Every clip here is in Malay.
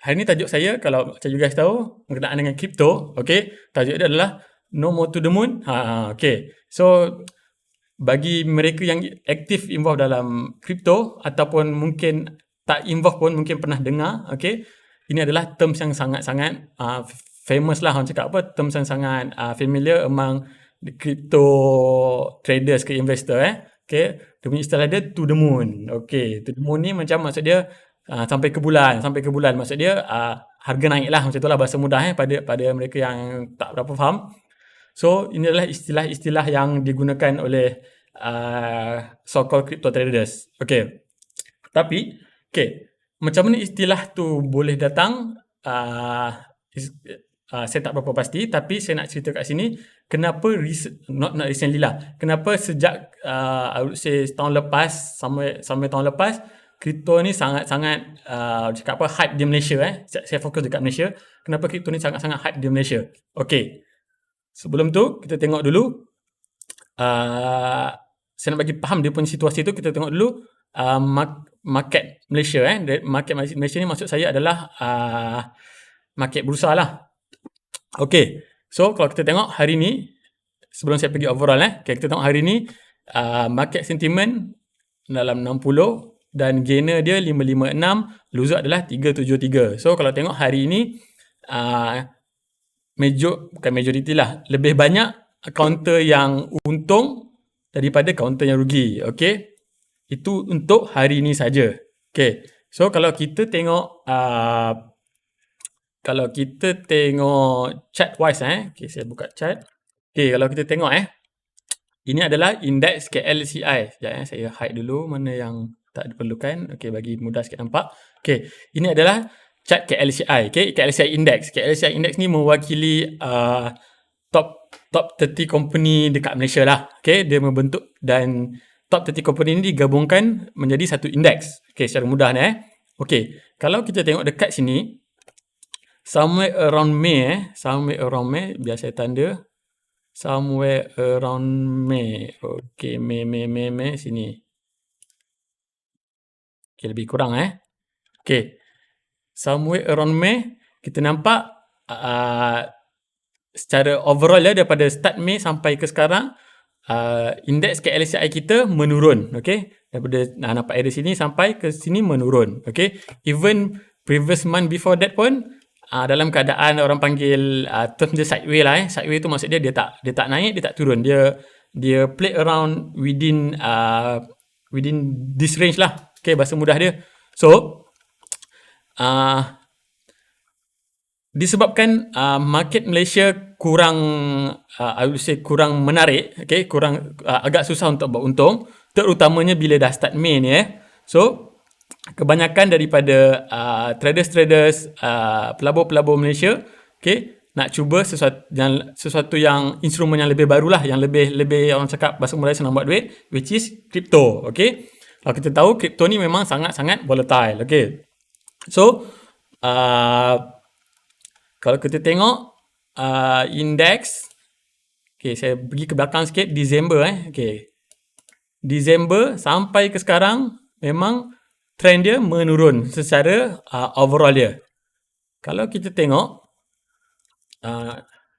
Hari ni tajuk saya, kalau macam you guys tahu, berkenaan dengan kripto, okay. Tajuk dia adalah No More to the Moon. Okay. So, bagi mereka yang aktif involve dalam kripto ataupun mungkin tak involve pun mungkin pernah dengar, okay. Ini adalah terms yang sangat-sangat famous lah, orang cakap apa, terms yang sangat familiar among the crypto traders ke investor, okay. Dia punya istilah dia to the moon. Okay, to the moon ni macam maksud dia sampai ke bulan, maksud dia harga naik lah, macam itulah bahasa mudah pada mereka yang tak berapa faham. So ini adalah istilah-istilah yang digunakan oleh so-called crypto traders. Okay. Tapi, okay, macam mana istilah tu boleh datang, saya tak berapa pasti, tapi saya nak cerita kat sini kenapa not recently lah, kenapa sejak I would say tahun lepas sampai tahun lepas, kripto ni sangat-sangat cakap apa, hype di Malaysia. Saya fokus dekat Malaysia. Kenapa kripto ni sangat-sangat hype di Malaysia? Okay, sebelum tu kita tengok dulu, saya nak bagi faham dia punya situasi tu, kita tengok dulu market Malaysia. Market Malaysia ni maksud saya adalah market bursa lah. Okay, so kalau kita tengok hari ni, sebelum saya pergi overall, okay, kita tengok hari ni market sentiment dalam 60 dan gainer dia 556, loser adalah 373. So kalau tengok hari ni bukan majority lah, lebih banyak counter yang untung daripada counter yang rugi. Okay, itu untuk hari ni saja. Okay, so kalau kita tengok chart wise, okay, saya buka chart. Okay, kalau kita tengok ini adalah indeks KLCI. Sekejap, saya hide dulu mana yang tak diperlukan. Okay, bagi mudah sikit nampak. Okay, ini adalah chart KLCI. Okay, KLCI index. KLCI index ni mewakili top 30 company dekat Malaysia lah. Okay, dia membentuk, dan top 30 company ni digabungkan menjadi satu indeks. Okay, secara mudah ni. Okay, kalau kita tengok dekat sini, somewhere around May, biar saya tanda. Somewhere around May. Okay, May sini. Okay, lebih kurang Okay, somewhere around May, kita nampak secara overall daripada start May sampai ke sekarang, indeks KLCI kita menurun. Okay, daripada nampak area sini sampai ke sini menurun. Okay, even previous month before that pun dalam keadaan orang panggil term dia sideway lah. Sideway tu maksud dia tak naik, dia tak turun, dia play around within this range lah. Okay, bahasa mudah dia. So disebabkan market Malaysia kurang I would say kurang menarik, okay, kurang agak susah untuk buat untung, terutamanya bila dah start May ni. So kebanyakan daripada traders, pelabur-pelabur Malaysia, okay, nak cuba sesuatu yang instrumen yang lebih barulah, yang lebih orang cakap bahasa Melayu senang buat duit, which is crypto. Okay, kalau kita tahu crypto ni memang sangat-sangat volatile. Okay, so kalau kita tengok indeks, okay, saya pergi ke belakang sikit, Disember. Okay, Disember sampai ke sekarang memang trend dia menurun secara overall dia. Kalau kita tengok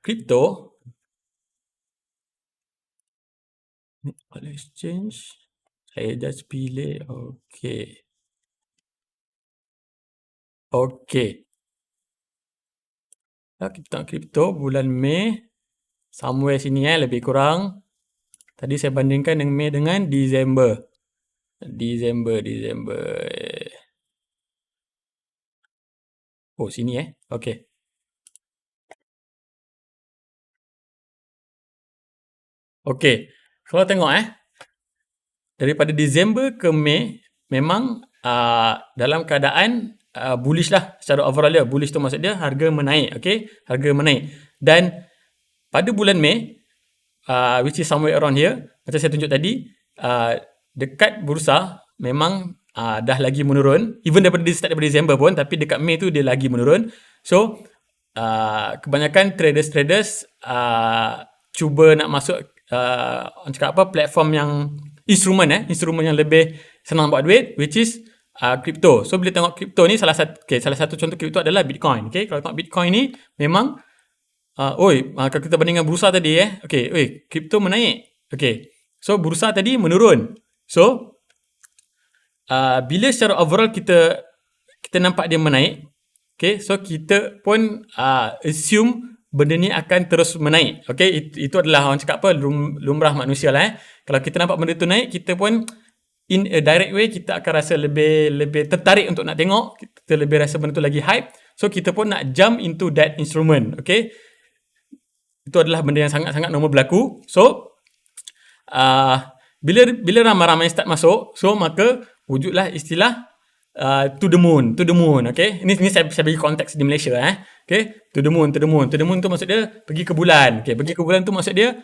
crypto exchange, saya just pilih. Okay, kalau kita tengok crypto bulan Mei, somewhere sini lebih kurang. Tadi saya bandingkan dengan Mei dengan Disember. Oh, sini okay. Okay, kalau tengok daripada Disember ke Mei, memang dalam keadaan bullish lah secara overall dia. Bullish tu maksud dia harga menaik. Okay, harga menaik. Dan pada bulan Mei, which is somewhere around here, macam saya tunjuk tadi, dekat bursa memang dah lagi menurun. Even start daripada Disember pun, tapi dekat Mei tu dia lagi menurun. So kebanyakan traders cuba nak masuk orang cakap apa, platform yang instrumen yang lebih senang buat duit, which is kripto. So bila tengok kripto ni salah satu contoh kripto adalah Bitcoin. Okay, kalau tengok Bitcoin ni memang kalau kita bandingkan bursa tadi kripto menaik. Okay, so bursa tadi menurun. So bila secara overall kita nampak dia menaik, okay, so kita pun assume benda ni akan terus menaik. Okay, itu adalah orang cakap apa, lumrah manusia lah. Kalau kita nampak benda tu naik, kita pun in a direct way kita akan rasa lebih tertarik untuk nak tengok, kita lebih rasa benda tu lagi hype, so kita pun nak jump into that instrument. Okay, itu adalah benda yang sangat-sangat normal berlaku. So bila ramai-ramai start masuk, so maka wujudlah istilah to the moon. Okay, ini saya bagi konteks di Malaysia. Okay, to the moon tu maksud dia pergi ke bulan. Okay, pergi ke bulan tu maksud dia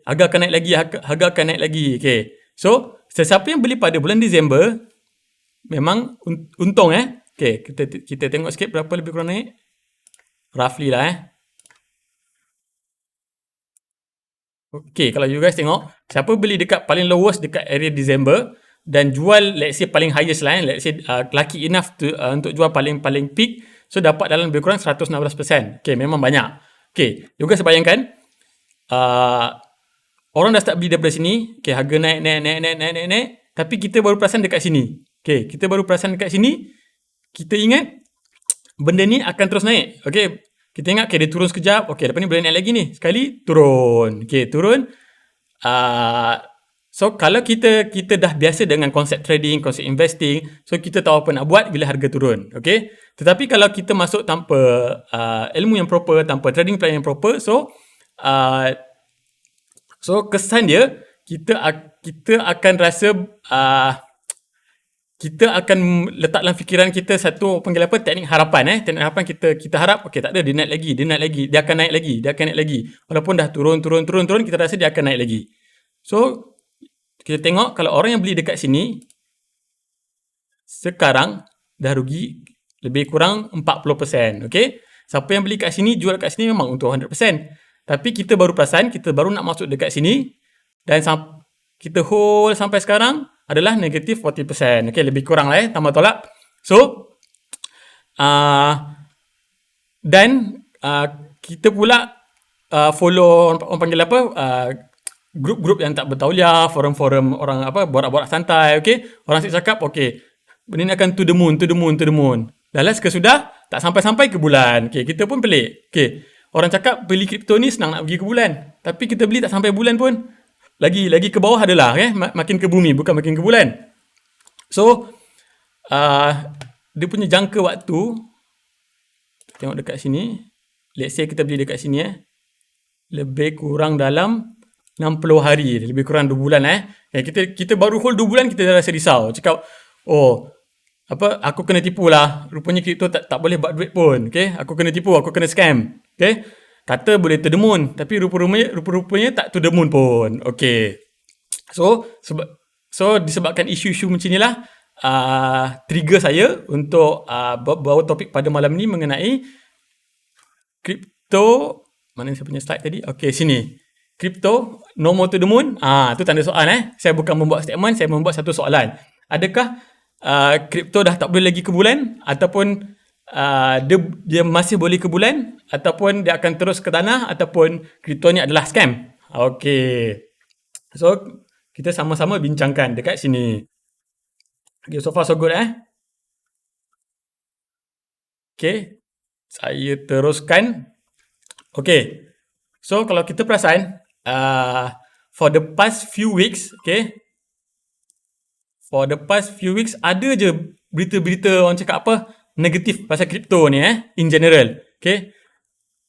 harga akan naik lagi. Okay, so sesiapa yang beli pada bulan Disember memang untung. Okay, kita tengok sikit berapa lebih kurang naik, roughly lah. Okay, kalau you guys tengok, siapa beli dekat paling lowest dekat area Disember dan jual let's say paling highest lah, let's say lucky enough untuk jual paling peak, so dapat dalam lebih kurang 116%. Okay, memang banyak. Okay, you guys bayangkan orang dah start beli daripada sini. Okay, harga naik, tapi kita baru perasan dekat sini. Okay, kita baru perasan dekat sini, kita ingat benda ni akan terus naik. Okay, kita ingat dia turun sekejap, lepas ni boleh naik lagi ni, sekali turun. Okay, turun. So kalau kita dah biasa dengan konsep trading, konsep investing, so kita tahu apa nak buat bila harga turun. Okay, tetapi kalau kita masuk tanpa ilmu yang proper, tanpa trading plan yang proper, so kesan dia kita akan rasa kita akan letak dalam fikiran kita satu teknik harapan. Teknik harapan kita harap tak ada, dia naik lagi, dia akan naik lagi. Walaupun dah turun, kita rasa dia akan naik lagi. So kita tengok kalau orang yang beli dekat sini sekarang dah rugi lebih kurang 40%. Okay, siapa yang beli kat sini, jual kat sini memang untung 100%. Tapi kita baru perasan, kita baru nak masuk dekat sini dan kita hold sampai sekarang adalah negatif 40%. Okay, lebih kurang lah tambah tolak. So dan kita pula follow orang panggil apa, grup-grup yang tak bertauliah, forum-forum orang borak-borak santai. Okay, orang asyik cakap benda ni akan to the moon. Dah last kesudah tak sampai-sampai ke bulan. Okay, kita pun pelik. Okay, orang cakap beli kripto ni senang nak pergi ke bulan, tapi kita beli tak sampai bulan pun, lagi ke bawah adalah makin ke bumi, bukan makin ke bulan. So dia punya jangka waktu, tengok dekat sini, let's say kita beli dekat sini lebih kurang dalam 60 hari, lebih kurang 2 bulan. Kita baru hold 2 bulan, kita dah rasa risau. Cakap, aku kena tipu lah. Rupanya kripto tak boleh buat duit pun. Okay, aku kena tipu, aku kena scam. Okay, kata boleh to the moon, tapi rupa-rupanya tak to the moon pun. Okay, so disebabkan isu-isu macam inilah trigger saya untuk bawa topik pada malam ni mengenai kripto. Mana saya punya slide tadi? Okay, sini. Kripto, no more to the moon. Tu tanda soal. Saya bukan membuat statement, saya membuat satu soalan. Adakah kripto dah tak boleh lagi ke bulan, ataupun dia masih boleh ke bulan, ataupun dia akan terus ke tanah, ataupun kripto ni adalah scam? Okay, so kita sama-sama bincangkan dekat sini. Okay, so far so good. Okay, saya teruskan. Okay, so kalau kita perasan, for the past few weeks, ada je berita-berita orang cakap negatif pasal kripto ni, in general. Okay,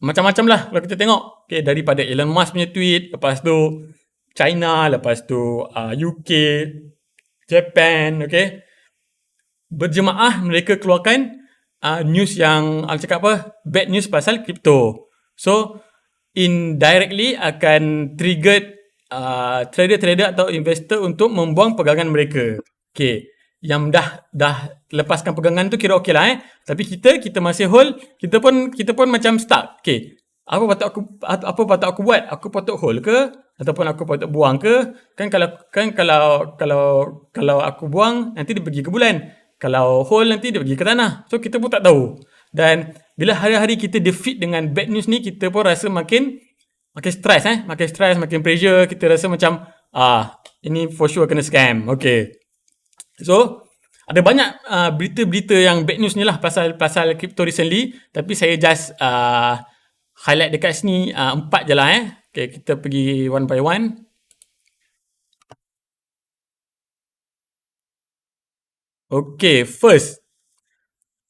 macam-macam lah kalau kita tengok. Okay, daripada Elon Musk punya tweet, lepas tu China, lepas tu UK, Japan. Okay, berjemaah mereka keluarkan news yang orang cakap bad news pasal kripto. So indirectly akan trigger trader-trader atau investor untuk membuang pegangan mereka. Okay, yang dah lepaskan pegangan tu kira okey lah. Tapi kita masih hold, kita pun macam stuck. Okay, apa patut aku buat? Aku patut hold ke, ataupun aku patut buang ke? Kan kalau aku buang nanti dia pergi ke bulan. Kalau hold nanti dia pergi ke tanah. So kita pun tak tahu. Dan bila hari-hari kita defeat dengan bad news ni, kita pun rasa makin stress makin stress, makin pressure. Kita rasa macam ini for sure kena scam. Okay. So ada banyak berita-berita yang bad news ni lah pasal crypto recently, tapi saya just highlight dekat sini 4 je lah. Okay, kita pergi one by one. Okay, first.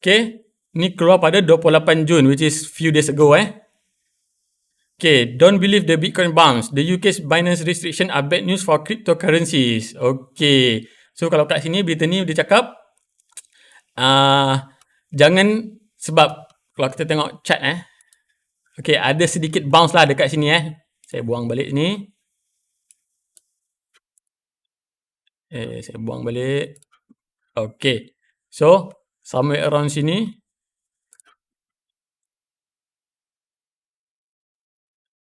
Okay, ni keluar pada 28 Jun, which is few days ago. Okay, don't believe the Bitcoin bounce. The UK's Binance restriction are bad news for cryptocurrencies. Okay, so kalau kat sini berita ni dia cakap jangan, sebab kalau kita tengok chart okay, ada sedikit bounce lah dekat sini Saya buang balik ni. Saya buang balik. Okay, so somewhere around sini.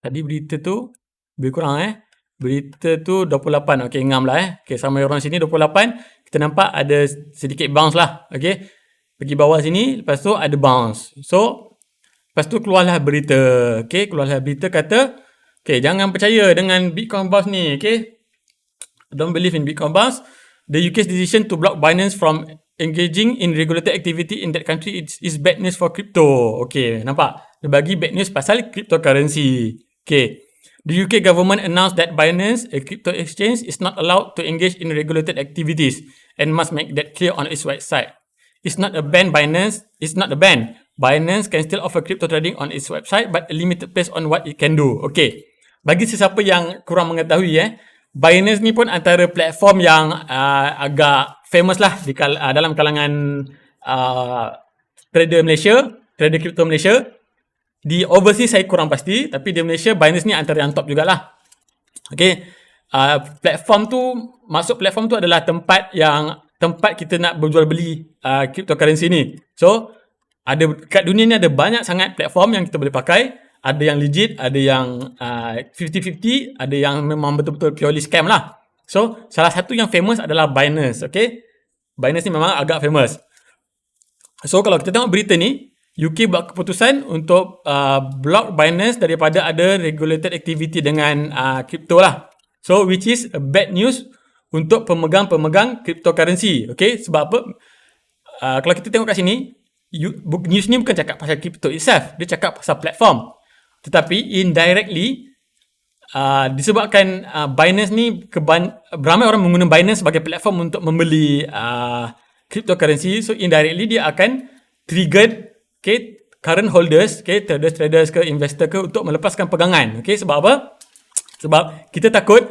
Tadi berita tu lebih kurang berita tu 28. Okay, ngam lah Okay, somewhere around sini 28. Kita nampak ada sedikit bounce lah. Okay, pergi bawah sini, lepas tu ada bounce. So lepas tu keluarlah berita. Okay, keluarlah berita kata, okay, jangan percaya dengan Bitcoin bounce ni. Okay, don't believe in Bitcoin bounce. The UK's decision to block Binance from engaging in regulated activity in that country is bad news for crypto. Okay, nampak? Dia bagi bad news pasal cryptocurrency. Okay. The UK government announced that Binance, a crypto exchange, is not allowed to engage in regulated activities and must make that clear on its website. It's not a ban. Binance can still offer crypto trading on its website, but a limited based on what it can do. Okay. Bagi sesiapa yang kurang mengetahui Binance ni pun antara platform yang agak famous lah dalam kalangan trader Malaysia, trader crypto Malaysia. Di overseas saya kurang pasti, tapi di Malaysia Binance ni antara yang top jugalah. Okay, platform tu adalah tempat kita nak berjual beli cryptocurrency ni. So kat dunia ni ada banyak sangat platform yang kita boleh pakai. Ada yang legit, ada yang 50-50, ada yang memang betul-betul purely scam lah. So salah satu yang famous adalah Binance. Okay, Binance ni memang agak famous. So kalau kita tengok berita ni, UK buat keputusan untuk block Binance daripada ada regulated activity dengan crypto lah. So which is a bad news untuk pemegang-pemegang cryptocurrency. Okay, sebab apa? Kalau kita tengok kat sini, news ni bukan cakap pasal crypto itself, dia cakap pasal platform. Tetapi indirectly disebabkan Binance ni ramai orang menggunakan Binance sebagai platform untuk membeli cryptocurrency, so indirectly dia akan trigger current holders, traders ke investor ke untuk melepaskan pegangan. Okay, sebab apa? Sebab kita takut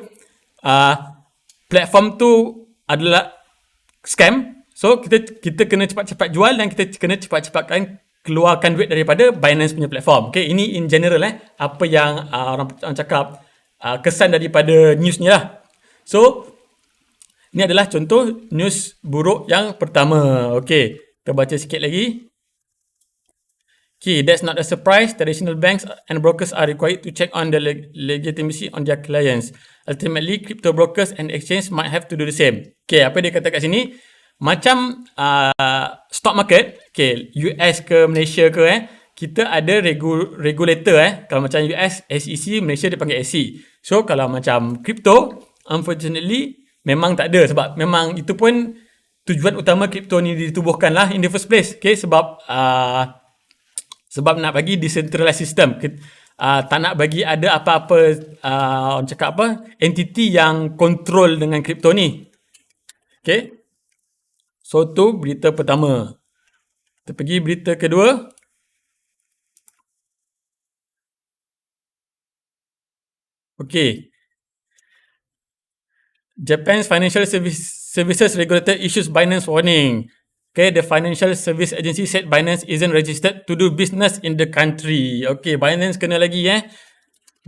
platform tu adalah scam. So kita kena cepat-cepat jual dan kita kena cepat-cepatkan keluarkan duit daripada Binance punya platform. Okay, ini in general apa yang orang cakap kesan daripada news ni lah. So ni adalah contoh news buruk yang pertama. Okay, kita baca sikit lagi. Okay, that's not a surprise. Traditional banks and brokers are required to check on the legitimacy on their clients. Ultimately, crypto brokers and exchange might have to do the same. Okay, apa dia kata kat sini? Macam stock market, okay, US ke Malaysia ke kita ada regulator kalau macam US SEC, Malaysia dia panggil SEC. So kalau macam crypto, unfortunately memang tak ada, sebab memang itu pun tujuan utama crypto ni ditubuhkan lah in the first place. Okay, sebab nak bagi decentralized system. Tak nak bagi ada apa-apa orang cakap entity yang control dengan crypto ni. Okay, so tu berita pertama. Kita pergi berita kedua. Okay, Japan's financial services regulator issues Binance warning. Okay, the financial service agency said Binance isn't registered to do business in the country. Okay, Binance kena lagi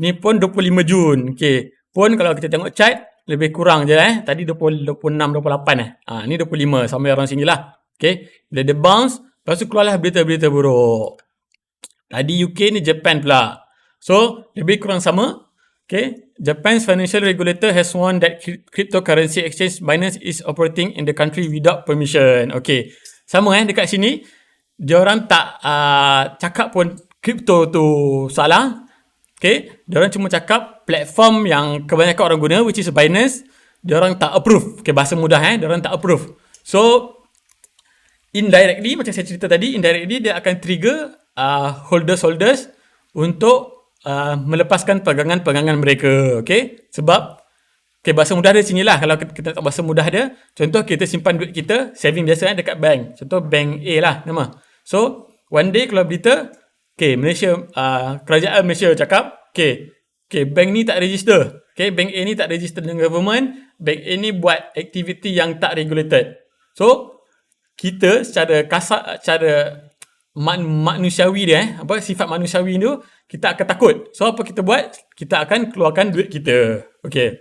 ni pun 25 Jun. Okay, pun kalau kita tengok chart lebih kurang je tadi 20, 26, 28 ni 25, sampai around sini lah. Okay, bila dia bounce, lepas tu keluarlah berita-berita buruk. Tadi UK ni Japan pula. So lebih kurang sama. Okay, Japan's financial regulator has warned that cryptocurrency exchange Binance is operating in the country without permission. Okay, sama dekat sini, diorang tak cakap pun crypto tu salah. Okay, diorang cuma cakap platform yang kebanyakan orang guna, which is Binance, diorang tak approve. Okay, bahasa mudah diorang tak approve. So, indirectly, macam saya cerita tadi, indirectly dia akan trigger holders untuk melepaskan pegangan-pegangan mereka. Okay, sebab bahasa mudah dia sini lah. Kalau kita tak bahasa mudah dia, contoh kita simpan duit kita, saving biasa dekat bank. Contoh bank A lah nama. So, one day keluar berita, Malaysia, kerajaan Malaysia cakap, bank ni tak register. Bank A ni tak register dengan government. Bank A ni buat aktiviti yang tak regulated. So, kita secara kasar, secara manusiawi dia, sifat manusiawi tu, kita akan takut. So, apa kita buat? Kita akan keluarkan duit kita. Okay.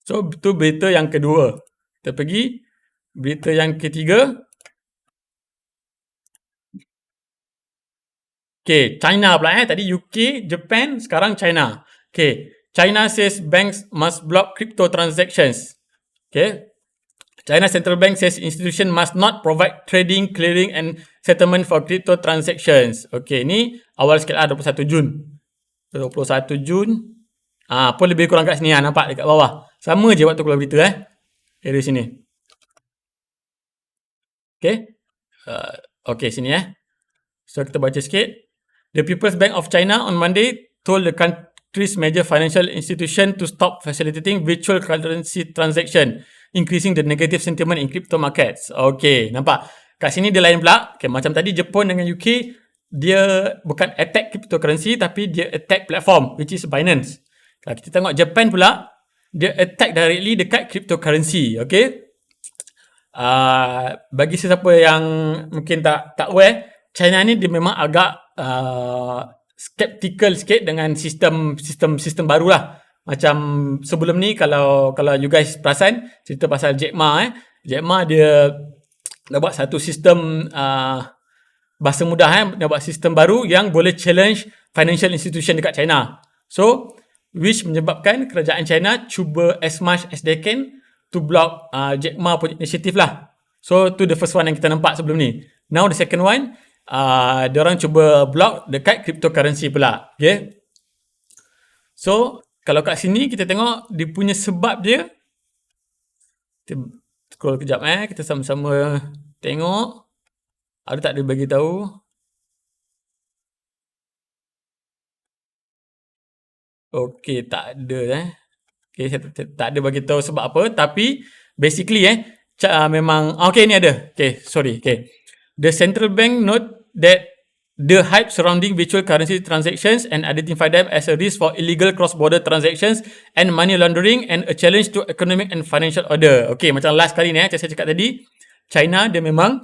So, itu berita yang kedua. Kita pergi berita yang ketiga. China pula tadi UK, Japan, sekarang China. China says banks must block crypto transactions. China Central Bank says institution must not provide trading, clearing and settlement for crypto transactions. Ni awal sikit lah, 21 Jun. 21 Jun. Pun lebih kurang kat sini nampak dekat bawah. Sama je waktu keluar berita dari sini. Sini So kita baca sikit. The People's Bank of China on Monday told the country's major financial institution to stop facilitating virtual currency transaction, increasing the negative sentiment in crypto markets. Nampak? Kat sini dia lain pula. Macam tadi Jepun dengan UK, dia bukan attack cryptocurrency tapi dia attack platform, which is Binance. Kalau kita tengok Japan pula, dia attack directly dekat cryptocurrency. Bagi sesiapa yang mungkin tak aware, China ni dia memang agak skeptical sikit dengan sistem baru lah. Macam sebelum ni, kalau you guys perasan, cerita pasal Jack Ma. Jack Ma dia dah buat satu sistem, bahasa mudah dia buat sistem baru yang boleh challenge financial institution dekat China. So, which menyebabkan kerajaan China cuba as much as they can to block Jack Ma punya inisiatif lah. So, tu the first one yang kita nampak sebelum ni. Now the second one, diorang cuba block dekat cryptocurrency pula. So, kalau kat sini kita tengok dia punya sebab dia. Kita scroll kejap kita sama-sama tengok. Ada tak dia bagi tahu? Tak ada saya tak ada bagi tahu sebab apa, tapi basically memang ni ada. Sorry. The central bank note that the hype surrounding virtual currency transactions and identify them as a risk for illegal cross-border transactions and money laundering and a challenge to economic and financial order. Macam last kali ni saya cakap tadi, China dia memang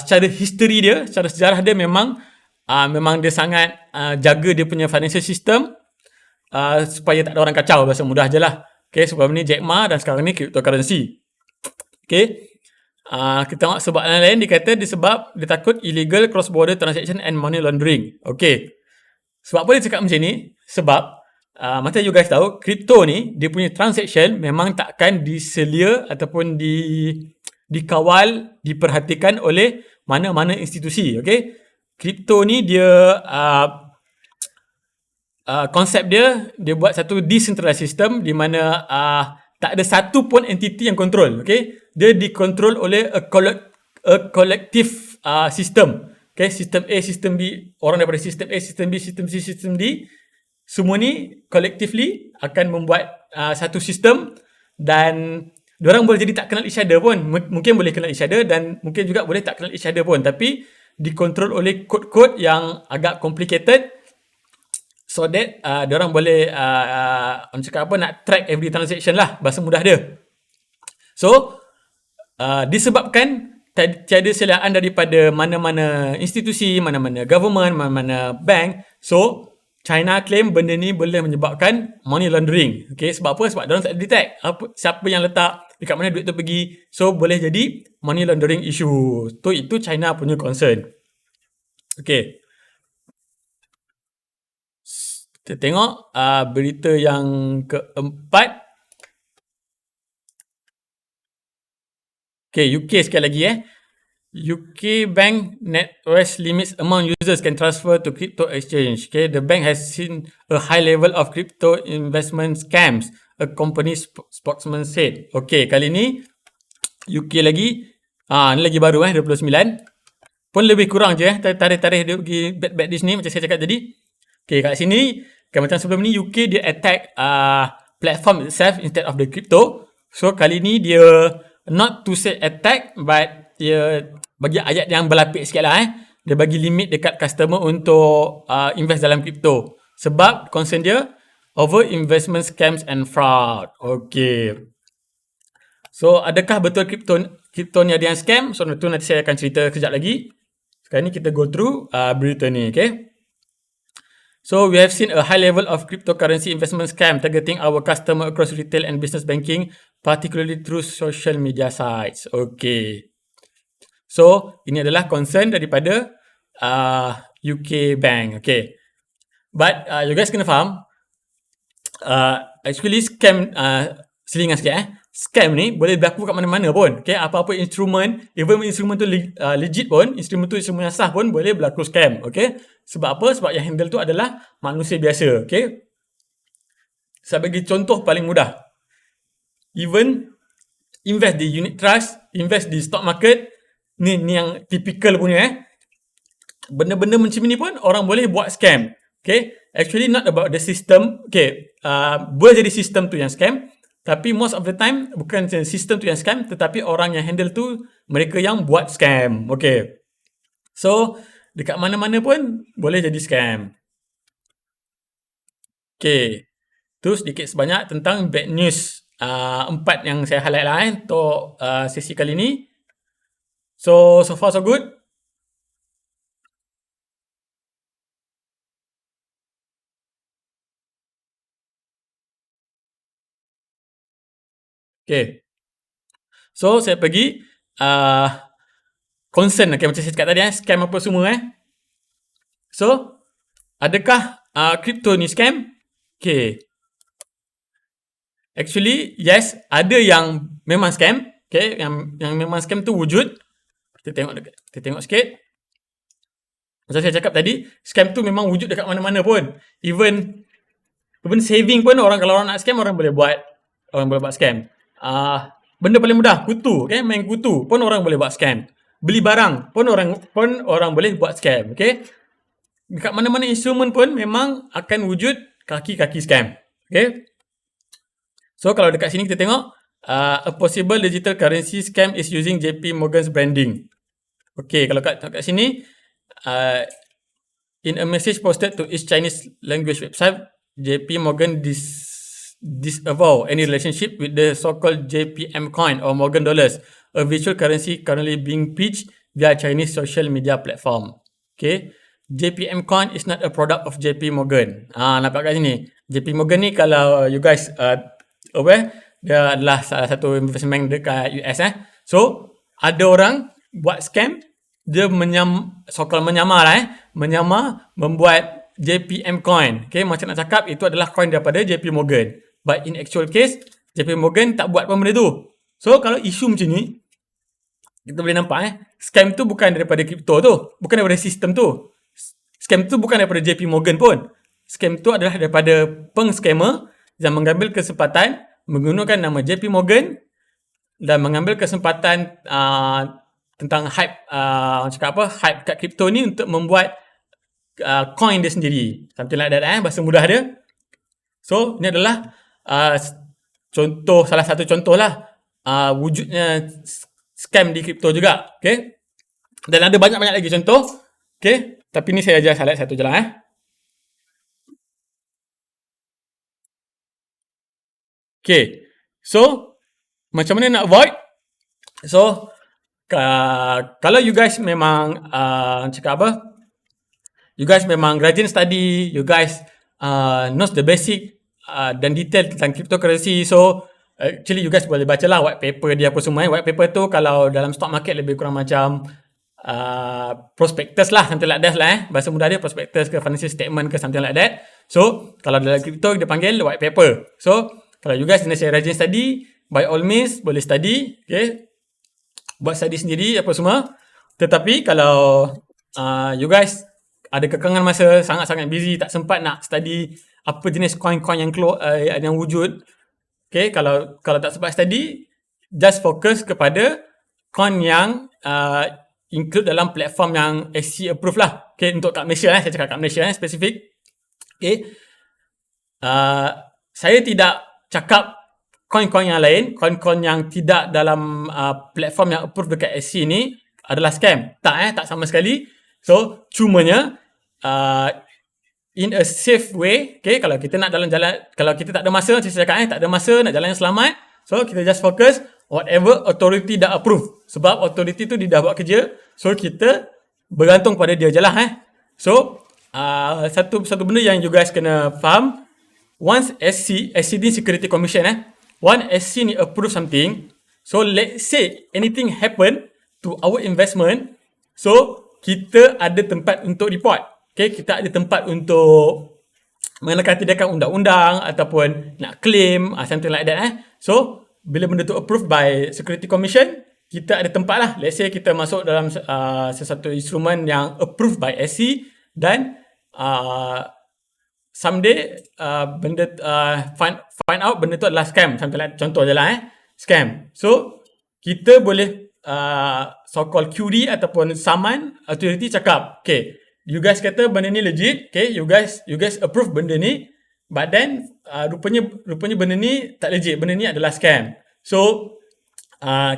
secara history dia, secara sejarah dia memang dia sangat jaga dia punya financial system supaya tak ada orang kacau, bahasa mudah je lah. Sebelum ni Jack Ma dan sekarang ni cryptocurrency. Kita tengok sebab lain dia kata disebab dia takut illegal cross-border transaction and money laundering. Sebab apa dia cakap macam ni? Sebab macam you guys tahu, crypto ni dia punya transaction memang takkan diselia ataupun dikawal, diperhatikan oleh mana-mana institusi. Crypto ni dia konsep dia buat satu decentralized system di mana tak ada satu pun entiti yang control. Dia dikontrol oleh a collective system. Sistem A, sistem B, orang daripada sistem A, sistem B, sistem C, sistem D, semua ni collectively akan membuat satu sistem, dan diorang boleh jadi tak kenal each other pun. Mungkin boleh kenal each other dan mungkin juga boleh tak kenal each other pun, tapi dikontrol oleh kod-kod yang agak complicated, so that diorang boleh nak track every transaction lah, bahasa mudah dia. So, disebabkan tiada selaan daripada mana-mana institusi, mana-mana government, mana-mana bank, so China claim benda ni boleh menyebabkan money laundering. Sebab apa? Sebab diorang tak detect siapa yang letak, dekat mana duit tu pergi, so boleh jadi money laundering issue. Itu China punya concern. Kita tengok berita yang keempat. Okay, UK sekali lagi UK bank NatWest limits amount users can transfer to crypto exchange. Okay, the bank has seen a high level of crypto investment scams, a company spokesman said. Okay, kali ni UK lagi, ni lagi baru 29. Pun lebih kurang je tarikh-tarikh dia pergi bad this ni macam saya cakap tadi. Okay, kat sini macam sebelum ni UK dia attack platform itself instead of the crypto. So kali ni dia not to say attack, but dia bagi ayat yang berlapis sikit lah Dia bagi limit dekat customer untuk invest dalam crypto. Sebab concern dia over investment scams and fraud. Okay. So adakah betul crypto ni ada yang scam? So itu nanti saya akan cerita kejap lagi. Sekarang ni kita go through berita ni, okay? So we have seen a high level of cryptocurrency investment scam targeting our customer across retail and business banking, particularly through social media sites. Okay. So ini adalah concern daripada UK bank. Okay. But you guys kena faham, actually scam, selingan sikit scam ni boleh berlaku kat mana-mana pun. Okay, apa-apa instrumen, even instrumen tu legit pun, instrumen tu instrumen yang sah pun boleh berlaku scam. Okay, sebab apa? Sebab yang handle tu adalah manusia biasa. Okay, saya bagi contoh paling mudah. Even invest di unit trust, invest di stock market, ni yang typical punya benda-benda macam ni pun orang boleh buat scam. Okay, actually not about the system. Okay, boleh jadi sistem tu yang scam, tapi most of the time bukan sistem tu yang scam, tetapi orang yang handle tu mereka yang buat scam. Okay, so dekat mana-mana pun boleh jadi scam. Okay, tu sedikit sebanyak tentang bad news 4 yang saya highlight lah untuk sesi kali ni. So far so good. Okay, so saya pergi concern, okay, macam saya cakap tadi scam apa semua So adakah crypto ni scam? Okay, actually yes, ada yang memang scam. Okay, yang memang scam tu wujud. Kita tengok sikit. Macam saya cakap tadi, scam tu memang wujud dekat mana-mana pun. Even saving pun orang, kalau orang nak scam, orang boleh buat scam. Benda paling mudah, kutu, okay? Main kutu pun orang boleh buat scam. Beli barang pun orang boleh buat scam, okay? Dekat mana-mana instrumen pun memang akan wujud kaki-kaki scam, okay? So kalau dekat sini kita tengok, a possible digital currency scam is using JP Morgan's branding. Okay, kalau kat sini, in a message posted to its Chinese language website, JP Morgan disavow any relationship with the so-called JPM coin or Morgan dollars, a virtual currency currently being pitched via Chinese social media platform. Okay, JPM coin is not a product of JP Morgan. Nampak kat sini. JP Morgan ni kalau you guys aware, dia adalah salah satu investment bank dekat US So ada orang buat scam, dia menyamar membuat JPM coin. Okay, macam nak cakap itu adalah coin daripada JP Morgan. But in actual case, JP Morgan tak buat pun benda tu. So kalau isu macam ni, kita boleh nampak scam tu bukan daripada kripto tu, bukan daripada sistem tu. Scam tu bukan daripada JP Morgan pun. Scam tu adalah daripada peng-scammer yang mengambil kesempatan menggunakan nama JP Morgan dan mengambil kesempatan tentang hype, hype kat kripto ni untuk membuat coin dia sendiri. Something like that bahasa mudah dia. So ni adalah salah satu contoh lah wujudnya scam di kripto juga. Okay, dan ada banyak-banyak lagi contoh. Okay, tapi ni saya just highlight satu je lah Okay, so macam mana nak avoid? So kalau you guys memang you guys memang rajin study, you guys knows the basic dan detail tentang cryptocurrency, so actually you guys boleh baca lah white paper dia apa semua. White paper tu kalau dalam stock market lebih kurang macam prospectus lah, something like that lah bahasa mudah dia prospectus ke financial statement ke something like that. So, kalau dalam crypto kita panggil white paper. So, kalau you guys saya rajin study, by all means boleh study, okay? Buat study sendiri apa semua. Tetapi kalau you guys ada kekangan masa, sangat-sangat busy, tak sempat nak study apa jenis coin-coin yang keluar, yang wujud, okay, kalau tak sempat study, just fokus kepada coin yang include dalam platform yang SC approved lah. Okay, untuk kat Malaysia saya cakap kat Malaysia spesifik. Okay, saya tidak cakap coin-coin yang lain, coin-coin yang tidak dalam platform yang approved dekat SC ni adalah scam. Tak sama sekali. So, cumanya in a safe way, okay, kalau kita nak jalan, kalau kita tak ada masa, saya cakap tak ada masa nak jalan yang selamat, so kita just focus whatever authority dah approve. Sebab authority tu dia dah buat kerja, so kita bergantung pada dia je lah. So, satu benda yang you guys kena faham, once SC ni Security Commission, once SC ni approve something, so let's say anything happen to our investment, so kita ada tempat untuk report. Okay, kita ada tempat untuk mengenakan tindakan undang-undang ataupun nak claim, something like that. So, bila benda tu approved by Security Commission, kita ada tempat lah. Let's say kita masuk dalam sesuatu instrumen yang approved by SC dan someday benda find out benda tu adalah scam, something like, contoh je lah scam. So, kita boleh so-called query ataupun summon authority, cakap, okay, you guys kata benda ni legit, okay, you guys approve benda ni, but then rupanya benda ni tak legit, benda ni adalah scam. So,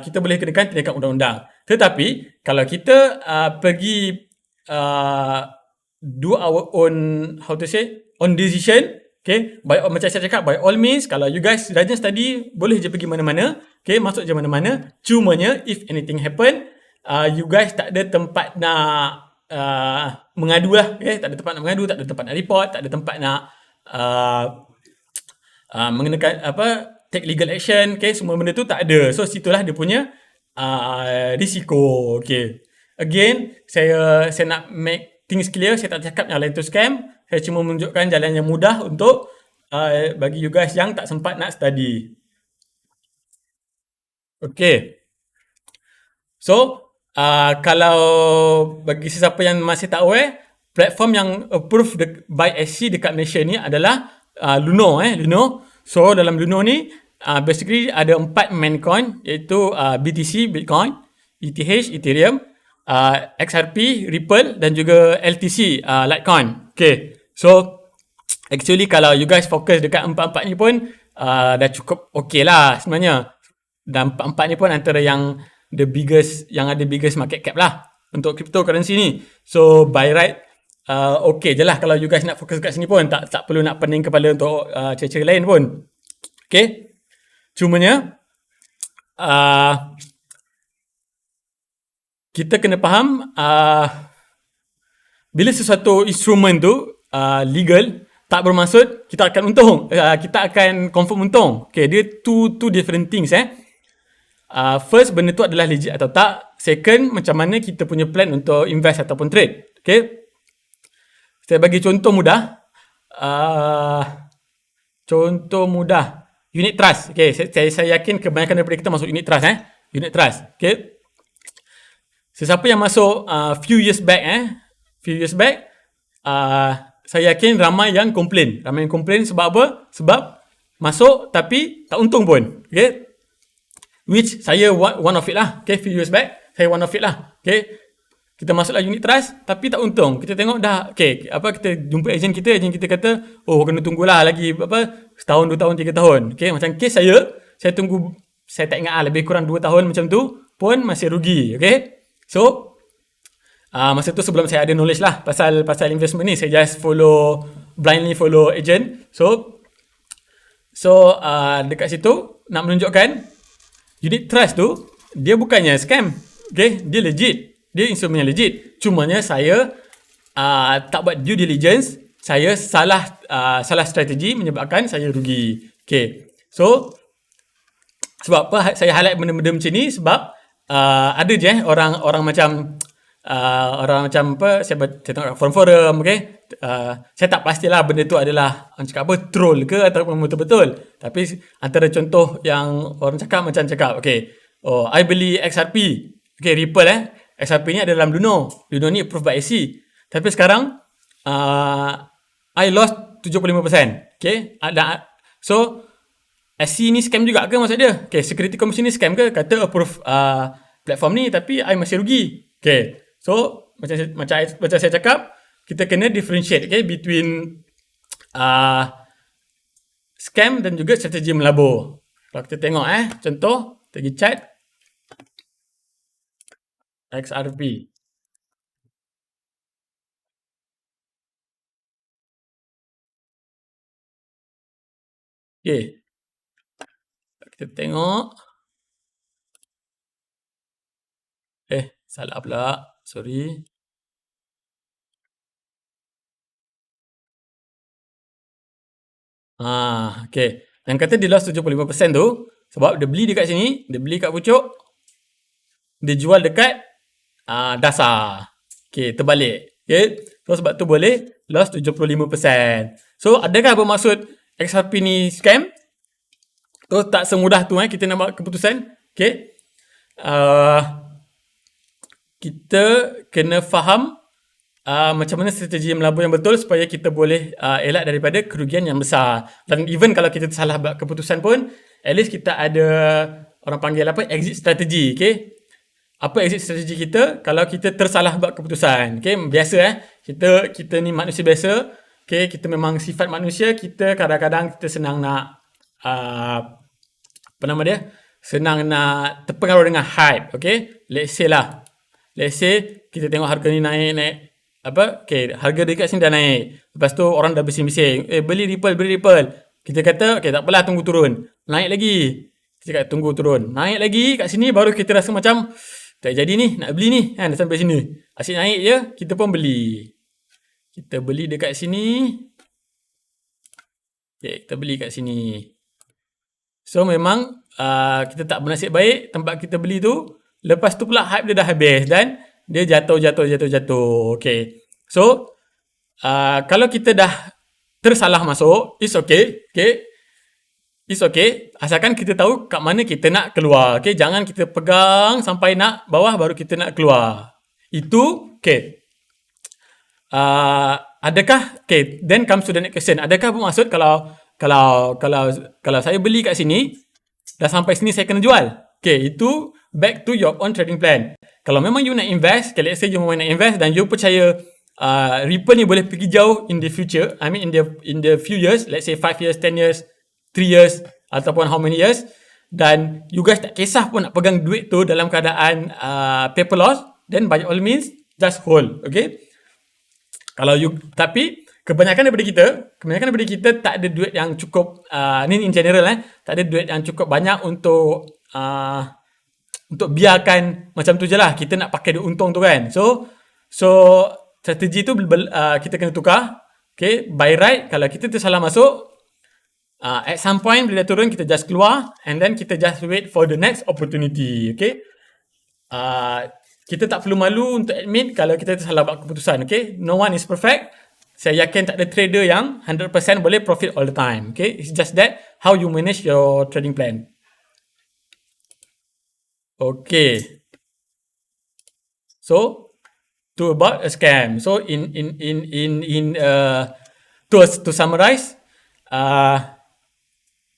kita boleh kenakan tindakan undang-undang. Tetapi, kalau kita pergi do our own, own decision, okay, macam saya cakap, by all means, kalau you guys rajin study, boleh je pergi mana-mana, okay, masuk je mana-mana. Cumanya, if anything happen, you guys tak ada tempat nak mengadu lah, okay? Tak ada tempat nak mengadu, tak ada tempat nak report, tak ada tempat nak mengenakan take legal action, okay? Semua benda tu tak ada. So situlah dia punya risiko. Okay, again, saya nak make things clear. Saya tak cakap yang lain tu scam, saya cuma menunjukkan jalan yang mudah untuk bagi you guys yang tak sempat nak study. Okay, so kalau bagi sesiapa yang masih tak aware, platform yang approved by SC dekat Malaysia ni adalah Luno. Luno. So dalam Luno ni basically ada 4 main coin, iaitu BTC, Bitcoin, ETH, Ethereum, XRP, Ripple dan juga LTC, Litecoin. Okay, so actually kalau you guys fokus dekat 4-4 ni pun dah cukup okay lah sebenarnya. Dan 4-4 ni pun antara yang yang ada biggest market cap lah untuk cryptocurrency ni. So by right okay je lah kalau you guys nak fokus kat sini pun, tak perlu nak pening kepala untuk cerita lain pun. Okay, cumanya kita kena faham bila sesuatu instrumen tu legal, tak bermaksud kita akan untung, kita akan confirm untung. Okay, dia two different things. First, benda tu adalah legit atau tak. Second, macam mana kita punya plan untuk invest ataupun trade. Okay, saya bagi contoh mudah. Unit trust. Okay, saya yakin kebanyakan daripada kita masuk unit trust. Unit trust. Okay, sesiapa yang masuk few years back, saya yakin ramai yang komplain. Sebab apa? Sebab masuk tapi tak untung pun. Okay, which saya one of it lah. Okay, few years back, saya one of it lah. Okay, kita masuklah unit trust tapi tak untung. Kita tengok dah, okay, kita jumpa ejen kita kata, oh kena tunggulah lagi setahun, 2 tahun, 3 tahun. Okay, macam case saya tunggu, saya tak ingat lebih kurang 2 tahun macam tu pun masih rugi. Okay, so masa tu sebelum saya ada knowledge lah pasal investment ni, saya just blindly follow agent. So dekat situ nak menunjukkan unit trust tu dia bukannya scam. Okay, dia legit, dia instrumen yang legit. Cumanya saya tak buat due diligence, saya salah strategi menyebabkan saya rugi. Okay, so sebab apa saya highlight benda-benda macam ni? Sebab ada je orang macam apa, saya tengok forum-forum, okay, saya tak pastilah benda tu adalah orang cakap apa, troll ke ataupun betul-betul. Tapi antara contoh yang orang cakap macam cakap, okay, oh, I beli XRP, okay, Ripple XRP ni ada dalam Luno. Luno ni approved by SEC. Tapi sekarang I lost 75%. Okay, so SEC ni scam juga ke maksud dia? Okay, Security Commission ni scam ke? Kata approve platform ni tapi I masih rugi. Okay, so macam saya cakap, kita kena differentiate, okay, between scam dan juga strategi melabur. Kalau kita tengok contoh, kita pergi chat XRP. Okay, kita tengok. Salah pula, sorry. Okay, yang kata dia lost 75% tu sebab dia beli dekat sini, dia beli kat pucuk, dia jual dekat dasar. Okay, terbalik. Okay, so sebab tu boleh lost 75%. So adakah bermaksud XRP ni scam? So tak semudah tu kita nak buat keputusan. Okay, kita kena faham macam mana strategi melabur yang betul supaya kita boleh elak daripada kerugian yang besar. Dan even kalau kita salah buat keputusan pun, at least kita ada orang panggil apa, exit strategy. Okay, apa exit strategi kita kalau kita tersalah buat keputusan? Okay, biasa kita ni manusia biasa. Okay, kita memang sifat manusia, kita kadang-kadang kita senang nak apa nama dia, senang nak terpengaruh dengan hype. Okay, let's say kita tengok harga ni naik apa, okay, harga dekat sini dah naik, lepas tu orang dah bising-bising, beli Ripple. Kita kata okay, tak apalah, tunggu turun, naik lagi, kita kata tunggu turun, naik lagi, kat sini baru kita rasa macam tak jadi ni, nak beli ni dah sampai sini, asyik naik je, kita pun beli. Kita beli dekat sini, okay, kita beli kat sini. So memang kita tak bernasib baik, tempat kita beli tu lepas tu pula hype dia dah habis dan dia jatuh. Okay, so kalau kita dah tersalah masuk, it's okay. It's okay, asalkan kita tahu kat mana kita nak keluar. Okay, jangan kita pegang sampai nak bawah baru kita nak keluar. Itu okay. Adakah, okay, then comes to the next question. Adakah bermaksud kalau saya beli kat sini, dah sampai sini saya kena jual? Okay, itu back to your own trading plan. Kalau memang you nak invest, okay, let's say you nak invest dan you percaya Ripple ni boleh pergi jauh in the future, I mean in the few years, let's say 5 years, 10 years, 3 years, ataupun how many years, dan you guys tak kisah pun nak pegang duit tu dalam keadaan paper loss, then by all means, just hold, okay? Kalau you, tapi kebanyakan daripada kita tak ada duit yang cukup, ni in general tak ada duit yang cukup banyak untuk biarkan macam tu je lah, kita nak pakai duit untung tu kan. So strategi tu kita kena tukar. Okay, by right, kalau kita tersalah masuk, at some point bila dah turun, kita just keluar and then kita just wait for the next opportunity. Okay, kita tak perlu malu untuk admit kalau kita tersalah buat keputusan. Okay, no one is perfect. Saya yakin tak ada trader yang 100% boleh profit all the time. Okay, it's just that how you manage your trading plan. Okay, so to about a scam. So to summarize,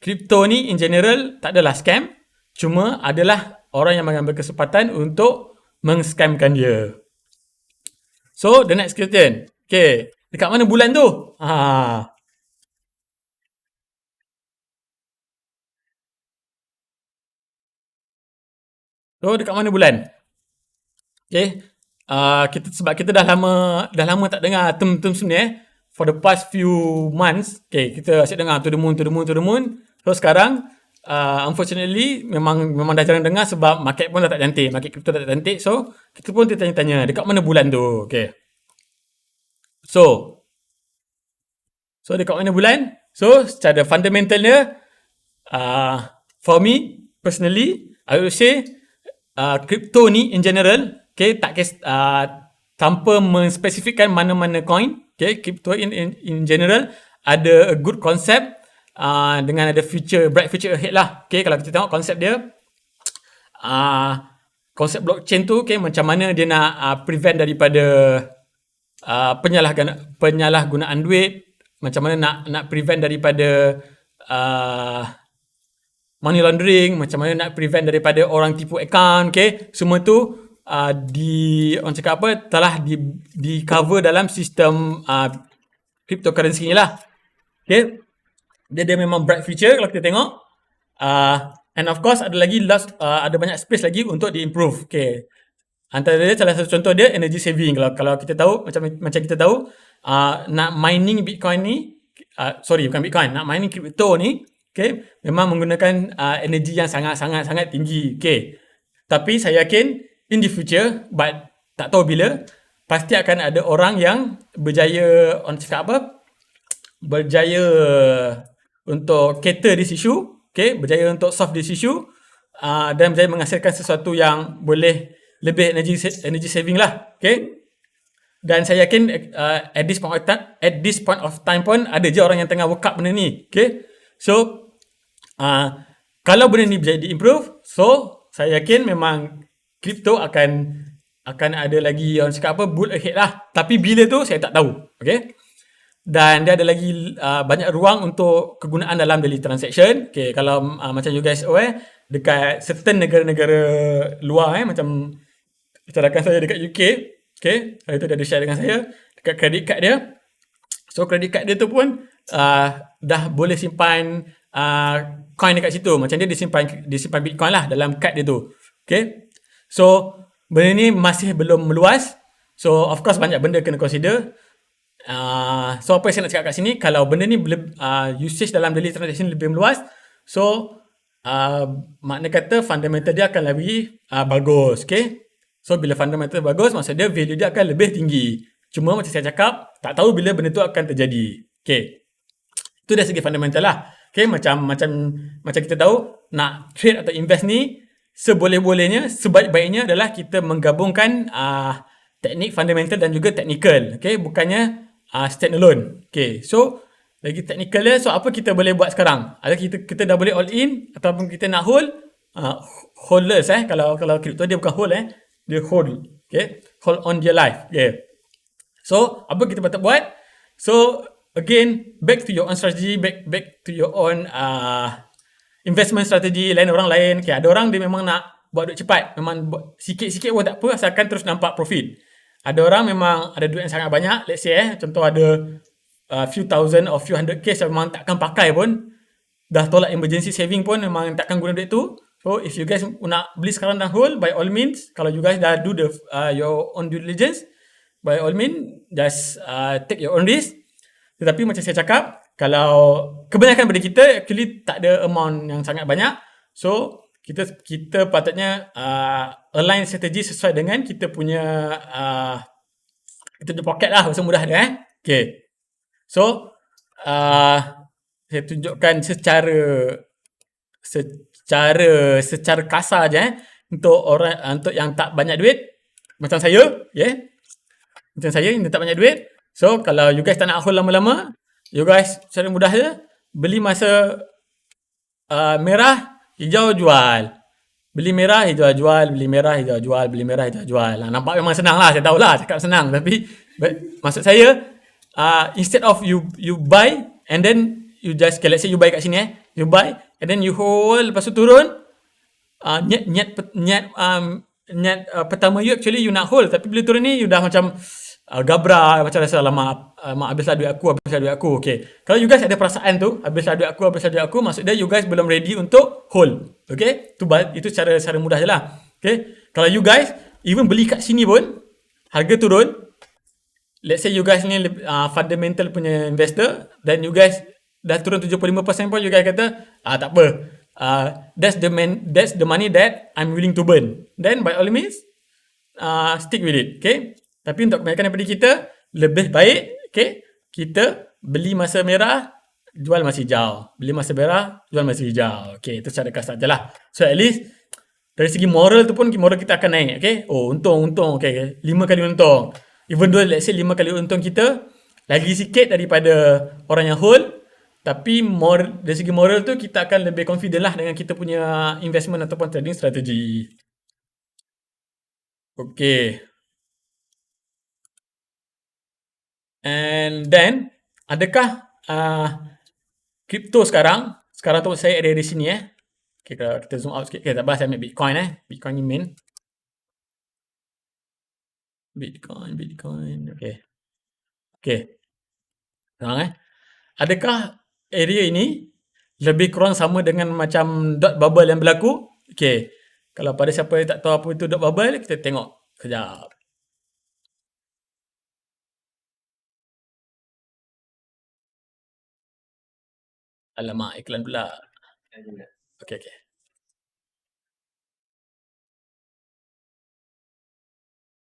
crypto ni in general tak adalah scam, cuma adalah orang yang mengambil kesempatan untuk meng-scamkan dia. So the next question, okay, dekat mana bulan tu? So dekat mana bulan? Okay, sebab kita dah lama tak dengar term ni for the past few months. Okay, kita asyik dengar to the moon. So sekarang unfortunately memang dah jarang dengar sebab market pun dah tak cantik, market crypto dah tak cantik. So kita pun tanya dekat mana bulan tu. Okay, so dekat mana bulan? So secara fundamentalnya, for me personally, I would say crypto ni in general, okay, tanpa menspesifikkan mana-mana coin, Okay, crypto in general ada a good concept dengan ada bright future ahead lah. Okay, kalau kita tengok konsep dia, konsep blockchain tu, okay, macam mana dia nak prevent daripada penyalahgunaan duit, macam mana nak prevent daripada money laundering, macam mana nak prevent daripada orang tipu account, okay, semua tu orang cakap apa, telah di cover dalam sistem cryptocurrency ni lah. Okay, dia memang bright future kalau kita tengok, and of course ada banyak space lagi untuk di-improve. Okay, antara dia salah satu contoh dia energy saving. Kalau kita tahu, macam kita tahu, nak mining Bitcoin ni, bukan Bitcoin, nak mining crypto ni, okay, memang menggunakan energy yang sangat tinggi. Okay, tapi saya yakin in the future, but tak tahu bila, pasti akan ada orang yang berjaya, orang cakap apa, berjaya untuk cater this issue, okay, berjaya untuk solve this issue, dan berjaya menghasilkan sesuatu yang boleh lebih energy saving lah. Okay, dan saya yakin at this point of time pun ada je orang yang tengah work up benda ni. Okay, so kalau benda ni bisa di-improve, so saya yakin memang crypto akan ada lagi, orang cakap apa, bull ahead lah. Tapi bila tu saya tak tahu. Okay, dan dia ada lagi banyak ruang untuk kegunaan dalam daily transaction. Okay, kalau macam you guys aware, dekat certain negara-negara luar, macam rakan saya dekat UK, okay, hari tu dia ada share dengan saya dekat credit card dia. So credit card dia tu pun dah boleh simpan coin dekat situ. Macam dia disimpan Bitcoin lah dalam kad dia tu. Okay, so benda ni masih belum meluas. So of course banyak benda kena consider. So apa yang saya nak cakap kat sini, kalau benda ni usage dalam daily transaction lebih meluas, so makna kata fundamental dia akan lebih bagus. Okay, so bila fundamental bagus, maksud dia value dia akan lebih tinggi. Cuma macam saya cakap, tak tahu bila benda tu akan terjadi. Okay, itu dari segi fundamental lah. Okay, macam kita tahu, nak trade atau invest ni, seboleh-bolehnya, sebaik-baiknya adalah kita menggabungkan teknik fundamental dan juga technical. Okay, bukannya stand alone. Okay, so lagi technical dia, so apa kita boleh buat sekarang? Ada kita dah boleh all in, ataupun kita nak hold, holders kalau crypto dia bukan hold, dia hold. Okay, hold on your life. Okay, so apa kita patut buat? So again, back to your own strategy, back to your own investment strategy. Lain orang lain. Okay, ada orang dia memang nak buat duit cepat, memang buat sikit-sikit pun tak apa, asalkan terus nampak profit. Ada orang memang ada duit yang sangat banyak, let's say contoh ada few thousand or few hundred k, memang takkan pakai pun, dah tolak emergency saving pun memang takkan guna duit tu. So if you guys nak beli sekarang dan hold, by all means, kalau you guys dah do your own due diligence, by all means just take your own risk. Tetapi macam saya cakap, kalau kebanyakan daripada kita actually tak ada amount yang sangat banyak, so kita patutnya align strategi sesuai dengan kita punya pocket lah, bahasa mudah dia. Okay, so saya tunjukkan secara kasar je untuk yang tak banyak duit macam saya, macam saya yang tak banyak duit. So kalau you guys tak nak hold lama-lama, you guys secara mudah je beli masa merah, hijau, jual. Beli merah, hijau, jual. Beli merah, hijau, jual. Beli merah, hijau, jual. Nampak memang senang lah, saya tahulah cakap senang, tapi maksud saya instead of you buy and then you just, okay, let's say you buy kat sini, you buy and then you hold, lepas tu turun, niat pertama you actually you nak hold, tapi bila turun ni you dah macam gabra, macam rasa lama habislah duit aku. Okay, kalau you guys ada perasaan tu, habislah duit aku, maksud dia you guys belum ready untuk hold. Okay, itu cara mudah je lah. Okay, kalau you guys even beli kat sini pun, harga turun, let's say you guys ni fundamental punya investor, dan you guys dah turun 75% pun, you guys kata tak apa, that's the money that I'm willing to burn, then by all means stick with it. Okay, tapi untuk kebanyakan daripada kita, lebih baik, okay, kita beli masa merah, jual masa hijau. Beli masa merah, jual masa hijau. Okay, itu cara kasar je lah. So at least dari segi moral tu pun, moral kita akan naik. Okay, untung, okay, 5 kali untung. Even though let's say 5 kali untung kita, lagi sikit daripada orang yang hold, tapi dari segi moral tu kita akan lebih confident lah dengan kita punya investment ataupun trading strategi. Okay. And then, adakah crypto sekarang tu saya ada di sini Okay, kalau kita zoom out sikit. Okay, tak apa, saya ambil Bitcoin Bitcoin ni main. Bitcoin. Okay. Sekarang adakah area ini lebih kurang sama dengan macam dot bubble yang berlaku? Okay. Kalau pada siapa yang tak tahu apa itu dot bubble, kita tengok sekejap. Alamak, iklan pula. Okay.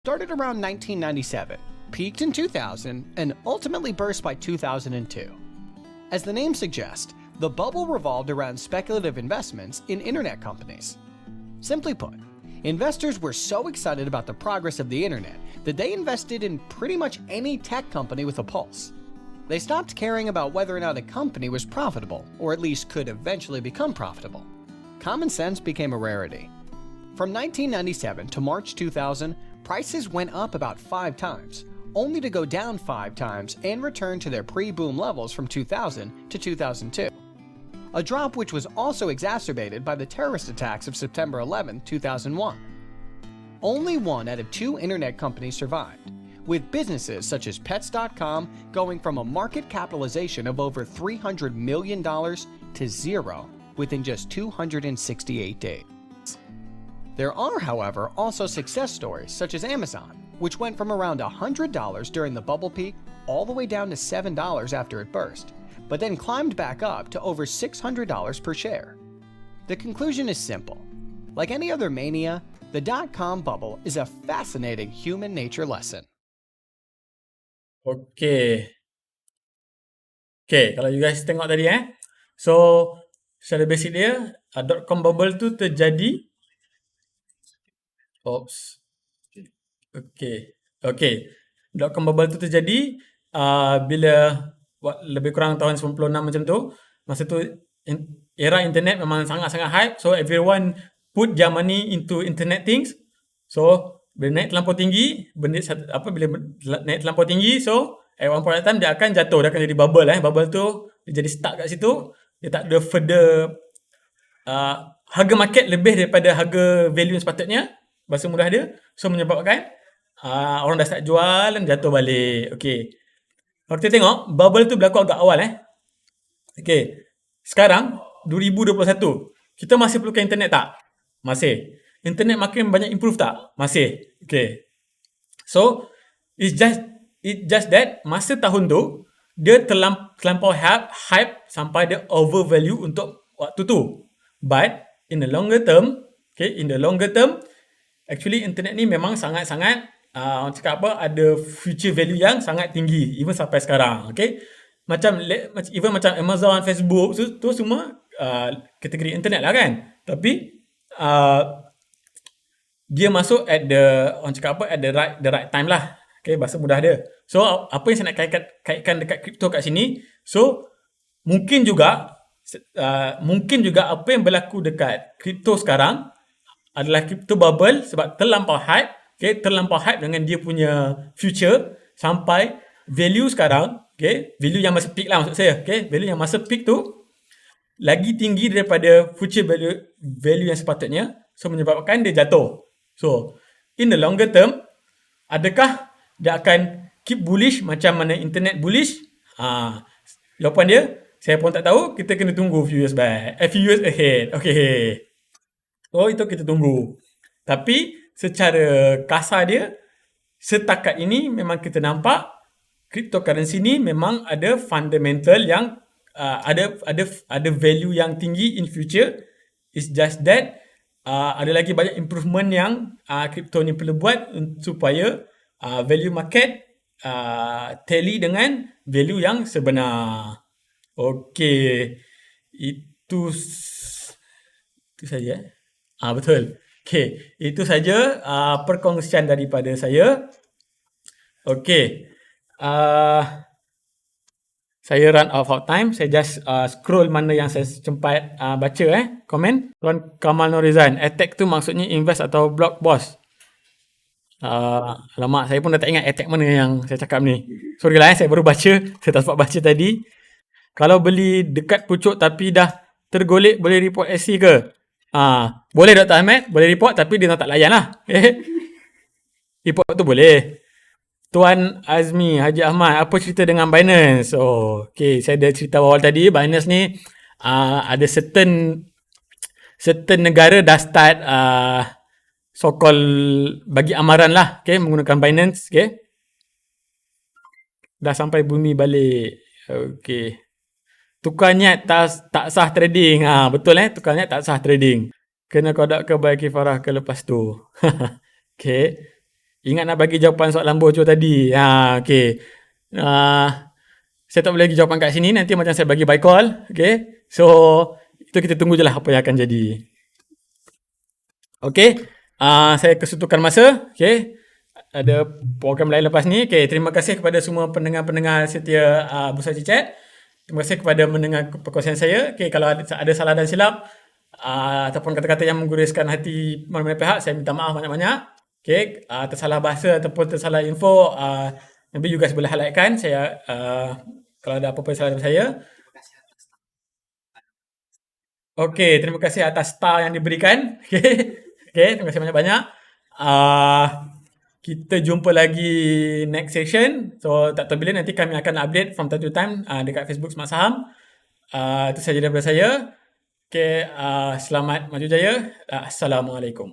Started around 1997, peaked in 2000, and ultimately burst by 2002. As the name suggests, the bubble revolved around speculative investments in internet companies. Simply put, investors were so excited about the progress of the internet that they invested in pretty much any tech company with a pulse. They stopped caring about whether or not a company was profitable, or at least could eventually become profitable. Common sense became a rarity. From 1997 to March 2000, prices went up about 5 times, only to go down 5 times and return to their pre-boom levels from 2000 to 2002. A drop which was also exacerbated by the terrorist attacks of September 11, 2001. Only 1 out of 2 internet companies survived, with businesses such as Pets.com going from a market capitalization of over $300 million to zero within just 268 days. There are, however, also success stories such as Amazon, which went from around $100 during the bubble peak all the way down to $7 after it burst, but then climbed back up to over $600 per share. The conclusion is simple. Like any other mania, the dot-com bubble is a fascinating human nature lesson. Okay, kalau you guys tengok tadi so secara basic dia dot-com bubble tu terjadi. Okay. Dot-com bubble tu terjadi bila lebih kurang tahun 96 macam tu. Masa tu era internet memang sangat-sangat hype, so everyone put their money into internet things. So bila naik terlampau tinggi, bila naik terlampau tinggi, so at one point of time dia akan jatuh, dia akan jadi bubble bubble tu dia jadi stuck kat situ, dia tak ada further harga market lebih daripada harga value yang sepatutnya, bahasa mudah dia, so menyebabkan orang dah start jual dan jatuh balik. Okay, kalau kita tengok bubble tu berlaku agak awal Okay, sekarang 2021, kita masih perlukan internet tak? Masih. Internet makin banyak improve tak? Masih. Okay, so it's just that masa tahun tu dia terlampau hype sampai dia overvalue untuk waktu tu. But in the longer term, actually internet ni memang sangat-sangat orang cakap apa, ada future value yang sangat tinggi even sampai sekarang. Okay, macam Amazon, Facebook tu semua kategori internet lah kan, tapi dia masuk at the orang cakap apa, at the right time lah. Okay, bahasa mudah dia. So apa yang saya nak kaitkan dekat crypto kat sini, so mungkin juga apa yang berlaku dekat crypto sekarang adalah crypto bubble sebab terlampau hype. Okay, terlampau hype dengan dia punya future sampai value sekarang, okay, value yang masa peak lah maksud saya, okay, value yang masa peak tu lagi tinggi daripada future value yang sepatutnya, so menyebabkan dia jatuh. So in the longer term, adakah dia akan keep bullish macam mana internet bullish? Jawapan dia, saya pun tak tahu, kita kena tunggu few years ahead. Okay, so itu kita tunggu. Tapi secara kasar dia, setakat ini memang kita nampak cryptocurrency ni memang ada fundamental yang ada value yang tinggi in future. It's just that ada lagi banyak improvement yang crypto ni perlu buat supaya value market tally dengan value yang sebenar. Okay, itu saja. Betul. Okay, itu saja perkongsian daripada saya. Okay, Saya run out of time. Saya just scroll mana yang saya sempat baca komen. Tuan Kamal Norizan, attack tu maksudnya invest atau block boss. Alamak, saya pun dah tak ingat attack mana yang saya cakap ni. Sorry lah saya baru baca. Saya tak sempat baca tadi. Kalau beli dekat pucuk tapi dah tergolek, boleh report SC ke? Boleh Dr. Ahmad, boleh report tapi dia tak layan lah. Report tu boleh. Tuan Azmi Haji Ahmad, apa cerita dengan Binance? Okay, saya dah cerita awal tadi. Binance ni ada certain negara dah start so-called bagi amaran lah, okay, menggunakan Binance, okay. Dah sampai bumi balik. Okay. Tukar niat tak sah trading. Betul tukar niat tak sah trading. Kena kodak ke baik kifarah ke lepas tu. Okay. Ingat nak bagi jawapan soalan bocor tadi. Okay. Saya tak boleh bagi jawapan kat sini. Nanti macam saya bagi by call. Okay. So, itu kita tunggu je lah apa yang akan jadi. Okay. Saya kesutukan masa. Okay. Ada program lain lepas ni. Okay. Terima kasih kepada semua pendengar-pendengar setia Bursa Cicet. Terima kasih kepada mendengar perkongsian saya. Okay. Kalau ada salah dan silap ataupun kata-kata yang mengguriskan hati mana-mana pihak, saya minta maaf banyak-banyak. Okay, tersalah bahasa ataupun tersalah info, maybe you guys boleh highlightkan saya kalau ada apa-apa salah daripada saya. Okay, terima kasih atas star yang diberikan. Okay, terima kasih banyak-banyak. Kita jumpa lagi next session. So, tak tahu bila nanti kami akan update from time to time dekat Facebook Smart Saham. Itu sahaja daripada saya. Okay, selamat maju jaya. Assalamualaikum.